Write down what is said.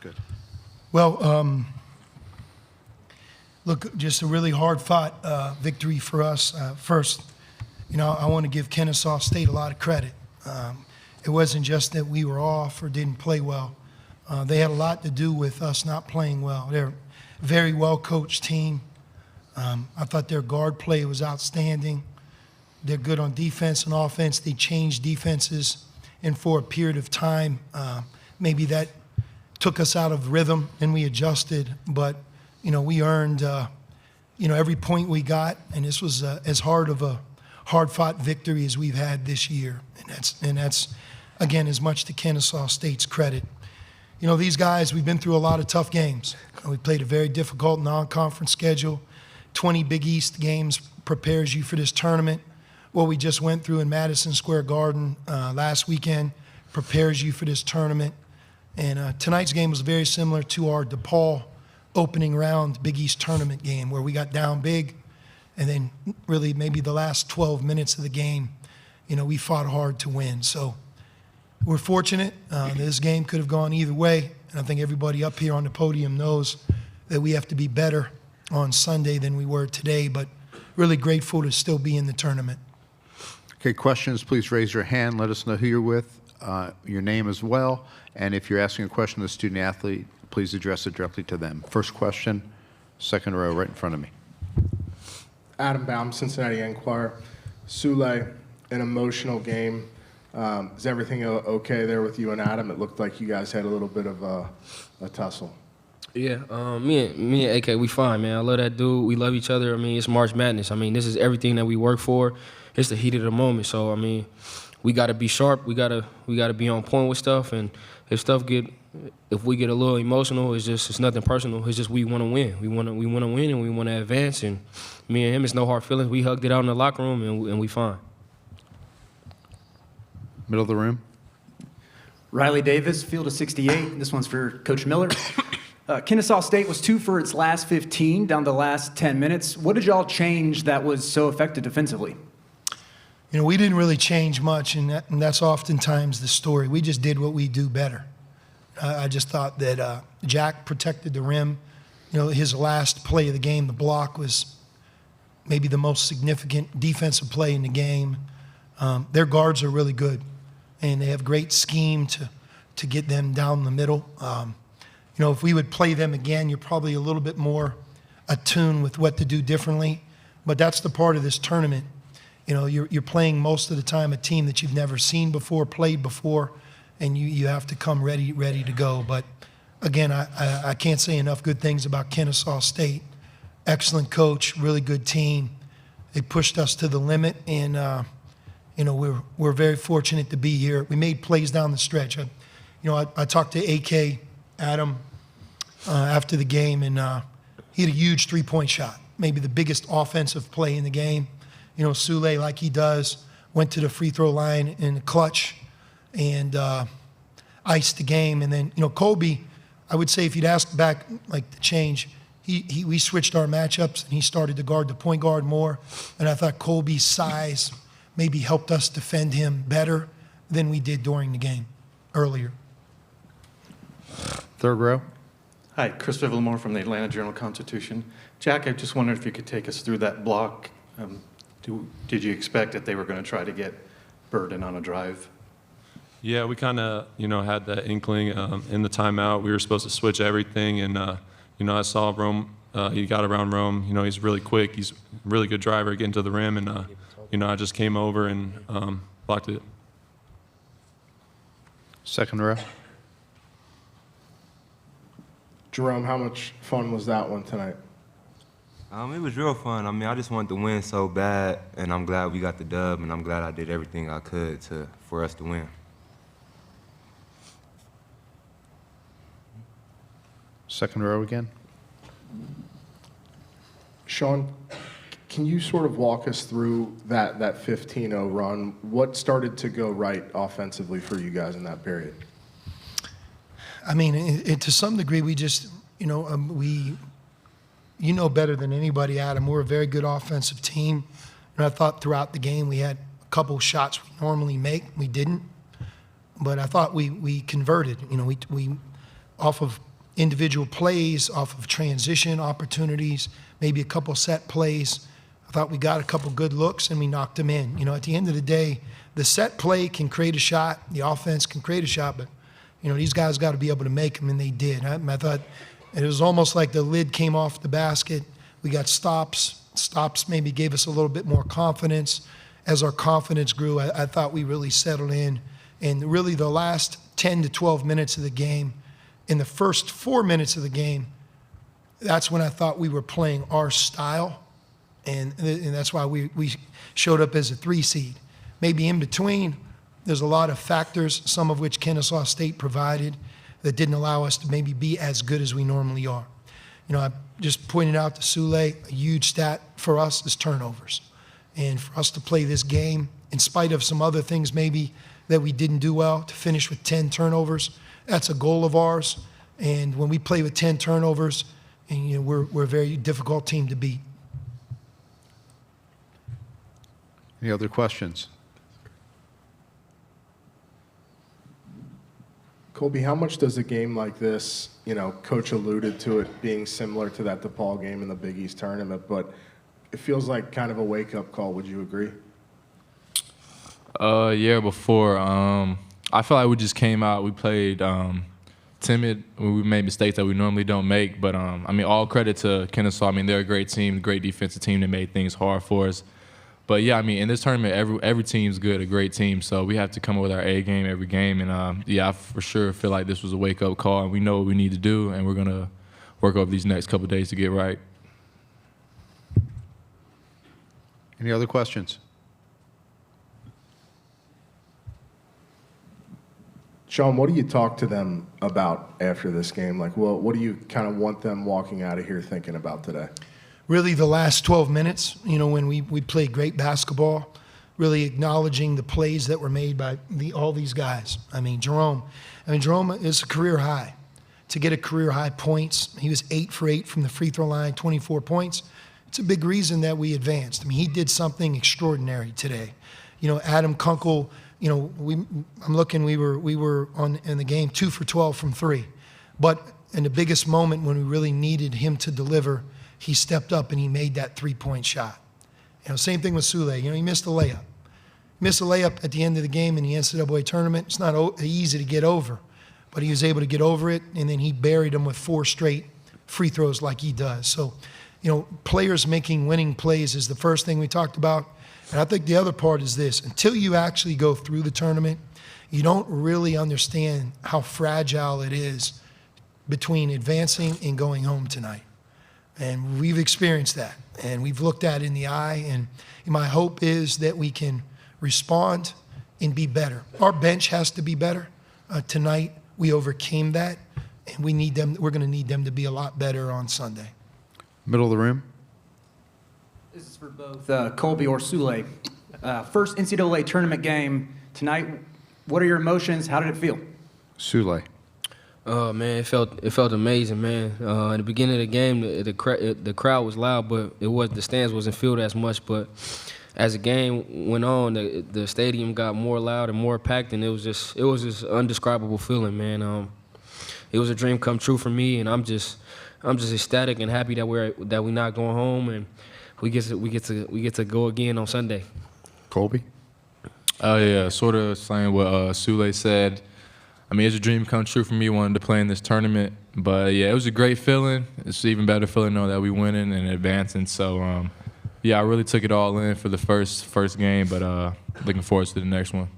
Good. Well, look, just a really hard-fought victory for us. First, I want to give Kennesaw State a lot of credit. It wasn't just that we were off or didn't play well. They had a lot to do with us not playing well. They're a very well-coached team. I thought their guard play was outstanding. They're good on defense and offense. They changed defenses, and for a period of time, maybe that took us out of rhythm, and we adjusted. But we earned every point we got, and this was as hard-fought victory as we've had this year, and that's again as much to Kennesaw State's credit. These guys, we've been through a lot of tough games. We played a very difficult non-conference schedule. 20 Big East games prepares you for this tournament. What we just went through in Madison Square Garden last weekend prepares you for this tournament. And tonight's game was very similar to our DePaul opening round Big East tournament game, where we got down big, and then really maybe the last 12 minutes of the game, we fought hard to win. So we're fortunate. This game could have gone either way, and I think everybody up here on the podium knows that we have to be better on Sunday than we were today, but really grateful to still be in the tournament. Okay, questions, please raise your hand. Let us know who you're with, your name as well, and if you're asking a question to the student athlete, please address it directly to them. First question, second row right in front of me. Adam Boum, Cincinnati Enquirer. Souley, an emotional game. Is everything okay there with you and Adam? It looked like you guys had a little bit of a tussle. Yeah, me and AK, we fine, man. I love that dude. We love each other. It's March Madness. This is everything that we work for. It's the heat of the moment. So, we got to be sharp. We got to be on point with stuff. And if we get a little emotional, it's nothing personal. It's just we want to win. We want to win and we want to advance. And me and him, it's no hard feelings. We hugged it out in the locker room and we fine. Middle of the room. Riley Davis, field of 68. This one's for Coach Miller. Kennesaw State was 2 for its last 15, down the last 10 minutes. What did y'all change that was so effective defensively? We didn't really change much, and that's oftentimes the story. We just did what we do better. I just thought that Jack protected the rim. His last play of the game, the block, was maybe the most significant defensive play in the game. Their guards are really good, and they have great scheme to get them down the middle. If we would play them again, you're probably a little bit more attuned with what to do differently. But that's the part of this tournament. You're playing most of the time a team that you've never seen before, played before, and you have to come ready to go. But again, I can't say enough good things about Kennesaw State. Excellent coach, really good team. They pushed us to the limit, and we're very fortunate to be here. We made plays down the stretch. I talked to AK Adam after the game, and he had a huge three-point shot, maybe the biggest offensive play in the game. Souley, like he does, went to the free throw line in the clutch and iced the game. And then, Colby, I would say if you'd asked back, like, the change, we switched our matchups, and he started to guard the point guard more. And I thought Colby's size maybe helped us defend him better than we did during the game earlier. Third row. Hi, Chris Vivillamore from the Atlanta Journal-Constitution. Jack, I just wondered if you could take us through that block. Did you expect that they were going to try to get Burden on a drive? Yeah, we kind of, had that inkling in the timeout. We were supposed to switch everything, and, I saw Rome. He got around Rome. He's really quick. He's a really good driver, getting to the rim, and, I just came over and blocked it. Second row. Jerome, how much fun was that one tonight? It was real fun. I just wanted to win so bad, and I'm glad we got the dub, and I'm glad I did everything I could for us to win. Second row again. Sean, can you sort of walk us through that 15-0 run? What started to go right offensively for you guys in that period? To some degree, we just, better than anybody, Adam. We're a very good offensive team. And I thought throughout the game we had a couple shots we normally make. We didn't. But I thought we converted. We off of individual plays off of transition opportunities, maybe a couple set plays. I thought we got a couple good looks and we knocked them in. You know, at the end of the day, the set play can create a shot, the offense can create a shot, but, you know, these guys got to be able to make them, and they did. I thought it was almost like the lid came off the basket. We got stops. Stops maybe gave us a little bit more confidence. As our confidence grew, I thought we really settled in. And really the last 10 to 12 minutes of the game, in the first 4 minutes of the game, that's when I thought we were playing our style. And that's why we showed up as a 3 seed. Maybe in between, there's a lot of factors, some of which Kennesaw State provided, that didn't allow us to maybe be as good as we normally are. You know, I just pointed out to Souley, a huge stat for us is turnovers. And for us to play this game, in spite of some other things maybe that we didn't do well, to finish with 10 turnovers, that's a goal of ours. And when we play with 10 turnovers, and, you know, we're a very difficult team to beat. Any other questions? Colby, how much does a game like this, you know, Coach alluded to it being similar to that DePaul game in the Big East tournament, but it feels like kind of a wake-up call. Would you agree? Yeah, before. I feel like we just came out, we played timid. We made mistakes that we normally don't make, but I mean, all credit to Kennesaw. I mean, they're a great team, great defensive team that made things hard for us. But yeah, I mean, in this tournament, every team's good, a great team. So we have to come up with our A game every game. And yeah, I for sure feel like this was a wake-up call, and we know what we need to do, and we're gonna work over these next couple of days to get right. Any other questions? Sean, what do you talk to them about after this game? Like, well, what do you kind of want them walking out of here thinking about today? Really the last 12 minutes, you know, when we played great basketball, really acknowledging the plays that were made by all these guys. I mean, Jerome is a career high. To get a career high points, he was 8 for 8 from the free throw line, 24 points. It's a big reason that we advanced. I mean, he did something extraordinary today. You know, Adam Kunkel, you know, I'm looking, we were in the game 2 for 12 from 3. But in the biggest moment when we really needed him to deliver, he stepped up and he made that 3-point shot. You know, same thing with Souley. You know, he missed a layup. Missed a layup at the end of the game in the NCAA tournament. It's not easy to get over, but he was able to get over it, and then he buried them with 4 straight free throws like he does. So, you know, players making winning plays is the first thing we talked about. And I think the other part is this. Until you actually go through the tournament, you don't really understand how fragile it is between advancing and going home tonight. And we've experienced that, and we've looked at it in the eye, and my hope is that we can respond and be better. Our bench has to be better. Tonight, we overcame that, and we're going to need them to be a lot better on Sunday. Middle of the room. This is for both Colby or Souley. First NCAA tournament game tonight. What are your emotions? How did it feel? Souley. Oh man, it felt amazing, man. In the beginning of the game, the crowd was loud, but the stands wasn't filled as much. But as the game went on, the stadium got more loud and more packed, and it was just an indescribable feeling, man. It was a dream come true for me, and I'm just ecstatic and happy that we're not going home, and we get to go again on Sunday. Colby. Oh yeah, sort of saying what Souley said. I mean, it's a dream come true for me wanting to play in this tournament. But, yeah, it was a great feeling. It's an even better feeling knowing that we winning and advancing. So, yeah, I really took it all in for the first game, but looking forward to the next one.